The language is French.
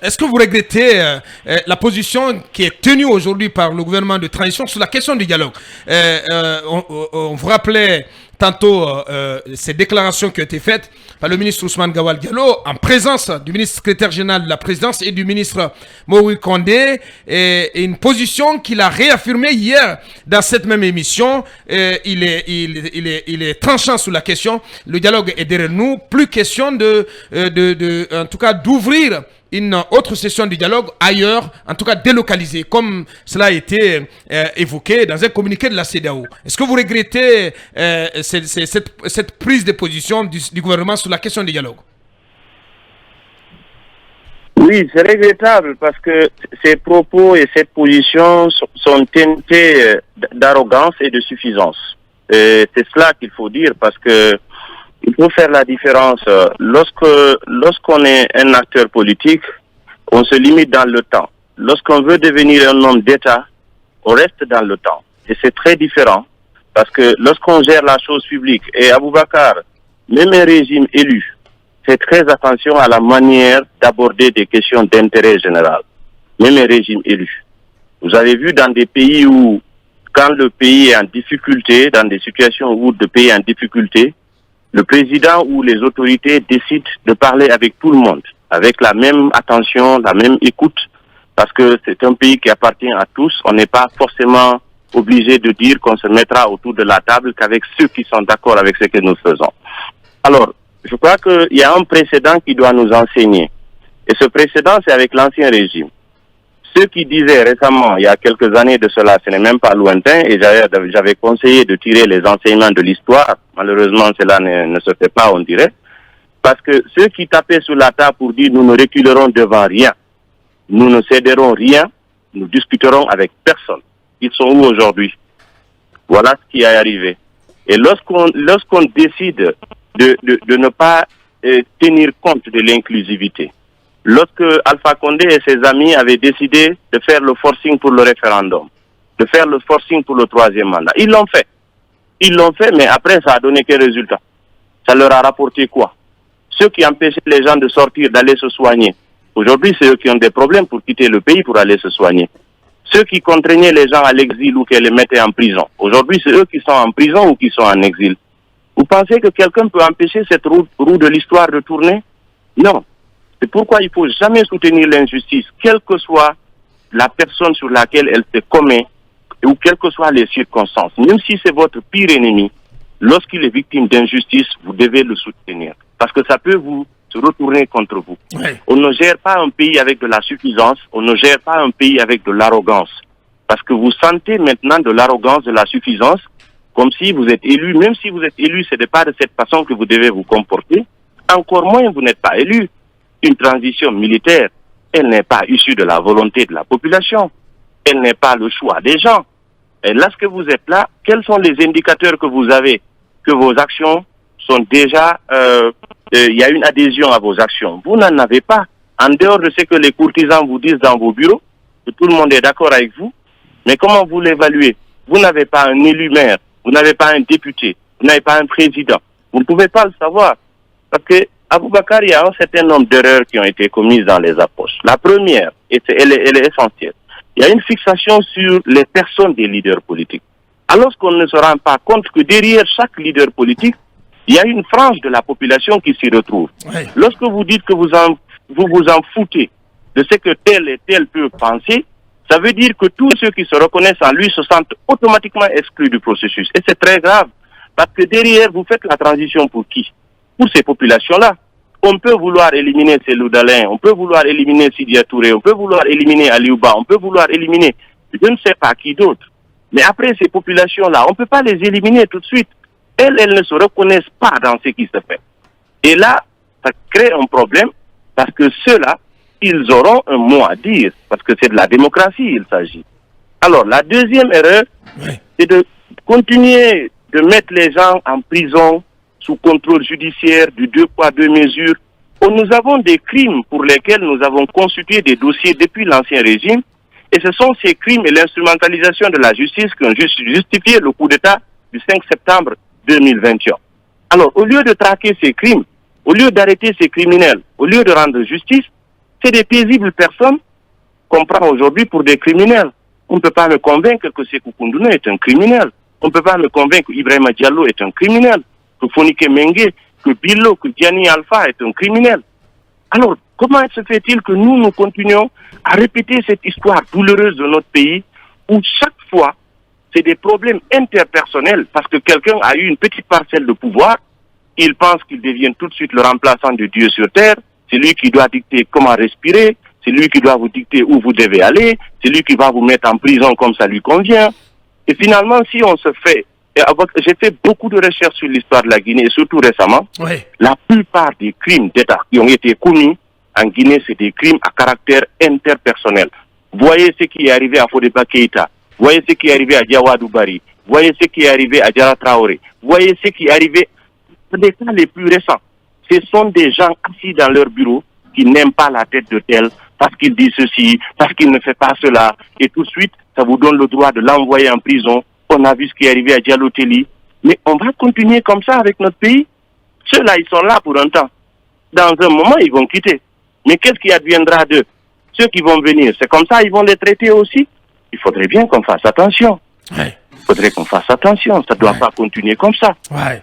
Est-ce que vous regrettez la position qui est tenue aujourd'hui par le gouvernement de transition sur la question du dialogue? On vous rappelait tantôt ces déclarations qui ont été faites par le ministre Ousmane Gawal Diallo en présence du ministre secrétaire général de la présidence et du ministre Moui Kondé, et une position qu'il a réaffirmée hier dans cette même émission. Il est tranchant sur la question. Le dialogue est derrière nous. Plus question en tout cas, d'ouvrir une autre session du dialogue ailleurs, en tout cas délocalisée, comme cela a été évoqué dans un communiqué de la CEDEAO. Est-ce que vous regrettez cette prise de position du gouvernement sur la question du dialogue? Oui, c'est regrettable parce que ces propos et cette position sont teintés d'arrogance et de suffisance. Et c'est cela qu'il faut dire, parce que il faut faire la différence. Lorsqu'on est un acteur politique, on se limite dans le temps. Lorsqu'on veut devenir un homme d'État, on reste dans le temps. Et c'est très différent, parce que lorsqu'on gère la chose publique, et Aboubacar, même un régime élu, fait très attention à la manière d'aborder des questions d'intérêt général. Même un régime élu. Vous avez vu dans des pays où, quand le pays est en difficulté, dans des situations où le pays est en difficulté, le président ou les autorités décident de parler avec tout le monde, avec la même attention, la même écoute, parce que c'est un pays qui appartient à tous. On n'est pas forcément obligé de dire qu'on se mettra autour de la table qu'avec ceux qui sont d'accord avec ce que nous faisons. Alors, je crois qu'il y a un précédent qui doit nous enseigner. Et ce précédent, c'est avec l'ancien régime. Ceux qui disaient récemment, il y a quelques années de cela, ce n'est même pas lointain, et j'avais conseillé de tirer les enseignements de l'histoire. Malheureusement, cela ne se fait pas, on dirait. Parce que ceux qui tapaient sur la table pour dire nous ne reculerons devant rien, nous ne céderons rien, nous discuterons avec personne. Ils sont où aujourd'hui? Voilà ce qui est arrivé. Et lorsqu'on décide de ne pas tenir compte de l'inclusivité, lorsque Alpha Condé et ses amis avaient décidé de faire le forcing pour le référendum, de faire le forcing pour le troisième mandat, ils l'ont fait. Ils l'ont fait, mais après, ça a donné quel résultat? Ça leur a rapporté quoi? Ceux qui empêchaient les gens de sortir, d'aller se soigner, aujourd'hui, c'est eux qui ont des problèmes pour quitter le pays pour aller se soigner. Ceux qui contraignaient les gens à l'exil ou qui les mettaient en prison, aujourd'hui, c'est eux qui sont en prison ou qui sont en exil. Vous pensez que quelqu'un peut empêcher cette roue de l'histoire de tourner? Non. C'est pourquoi il ne faut jamais soutenir l'injustice, quelle que soit la personne sur laquelle elle se commet, ou quelles que soient les circonstances. Même si c'est votre pire ennemi, lorsqu'il est victime d'injustice, vous devez le soutenir. Parce que ça peut vous se retourner contre vous. Oui. On ne gère pas un pays avec de la suffisance, on ne gère pas un pays avec de l'arrogance. Parce que vous sentez maintenant de l'arrogance, de la suffisance, comme si vous êtes élu. Même si vous êtes élu, ce n'est pas de cette façon que vous devez vous comporter. Encore moins, vous n'êtes pas élu. Une transition militaire, elle n'est pas issue de la volonté de la population. Elle n'est pas le choix des gens. Et lorsque vous êtes là, quels sont les indicateurs que vous avez que vos actions sont déjà... il y a une adhésion à vos actions. Vous n'en avez pas. En dehors de ce que les courtisans vous disent dans vos bureaux, que tout le monde est d'accord avec vous, mais comment vous l'évaluez? Vous n'avez pas un élu maire, vous n'avez pas un député, vous n'avez pas un président. Vous ne pouvez pas le savoir. Parce que Aboubacar, il y a un certain nombre d'erreurs qui ont été commises dans les approches. La première, elle est essentielle. Il y a une fixation sur les personnes des leaders politiques. Alors qu'on ne se rend pas compte que derrière chaque leader politique, il y a une frange de la population qui s'y retrouve. Oui. Lorsque vous dites que vous vous en foutez de ce que tel et tel peut penser, ça veut dire que tous ceux qui se reconnaissent en lui se sentent automatiquement exclus du processus. Et c'est très grave, parce que derrière, vous faites la transition pour qui? Pour ces populations-là. On peut vouloir éliminer Cellou Dalein, on peut vouloir éliminer Sidia Touré, on peut vouloir éliminer Aliouba, on peut vouloir éliminer je ne sais pas qui d'autre. Mais après, ces populations-là, on ne peut pas les éliminer tout de suite. Elles ne se reconnaissent pas dans ce qui se fait. Et là, ça crée un problème, parce que ceux-là, ils auront un mot à dire, parce que c'est de la démocratie, il s'agit. Alors, la deuxième erreur, c'est de continuer de mettre les gens en prison, sous contrôle judiciaire, du 2 poids 2 mesures. Nous avons des crimes pour lesquels nous avons constitué des dossiers depuis l'ancien régime, et ce sont ces crimes et l'instrumentalisation de la justice qui ont justifié le coup d'État du 5 septembre 2021. Alors, au lieu de traquer ces crimes, au lieu d'arrêter ces criminels, au lieu de rendre justice, C'est des paisibles personnes qu'on prend aujourd'hui pour des criminels. On ne peut pas me convaincre que Sékou Koundouna est un criminel. On ne peut pas me convaincre qu'Ibrahima Diallo est un criminel. Que Fonike Mengue, que Billo, que Gianni Alpha est un criminel. Alors, comment se fait-il que nous continuons à répéter cette histoire douloureuse de notre pays où chaque fois, c'est des problèmes interpersonnels parce que quelqu'un a eu une petite parcelle de pouvoir, il pense qu'il devient tout de suite le remplaçant de Dieu sur terre, c'est lui qui doit dicter comment respirer, c'est lui qui doit vous dicter où vous devez aller, c'est lui qui va vous mettre en prison comme ça lui convient. Et finalement, si on se fait... J'ai fait beaucoup de recherches sur l'histoire de la Guinée, et surtout récemment. Oui. La plupart des crimes d'État qui ont été commis en Guinée, c'est des crimes à caractère interpersonnel. Voyez ce qui est arrivé à Fodéba Keïta, voyez ce qui est arrivé à Diawadou Bari, voyez ce qui est arrivé à Diara Traoré, voyez ce qui est arrivé des cas les plus récents. Ce sont des gens assis dans leur bureau qui n'aiment pas la tête de tel parce qu'il dit ceci, parce qu'il ne fait pas cela, et tout de suite, ça vous donne le droit de l'envoyer en prison. On a vu ce qui est arrivé à Diallo Telli. Mais on va continuer comme ça avec notre pays. Ceux-là, ils sont là pour un temps. Dans un moment, ils vont quitter. Mais qu'est-ce qui adviendra d'eux? Ceux qui vont venir, c'est comme ça, ils vont les traiter aussi. Il faudrait bien qu'on fasse attention. Ouais. Il faudrait qu'on fasse attention. Ça ne doit pas continuer comme ça. Ouais.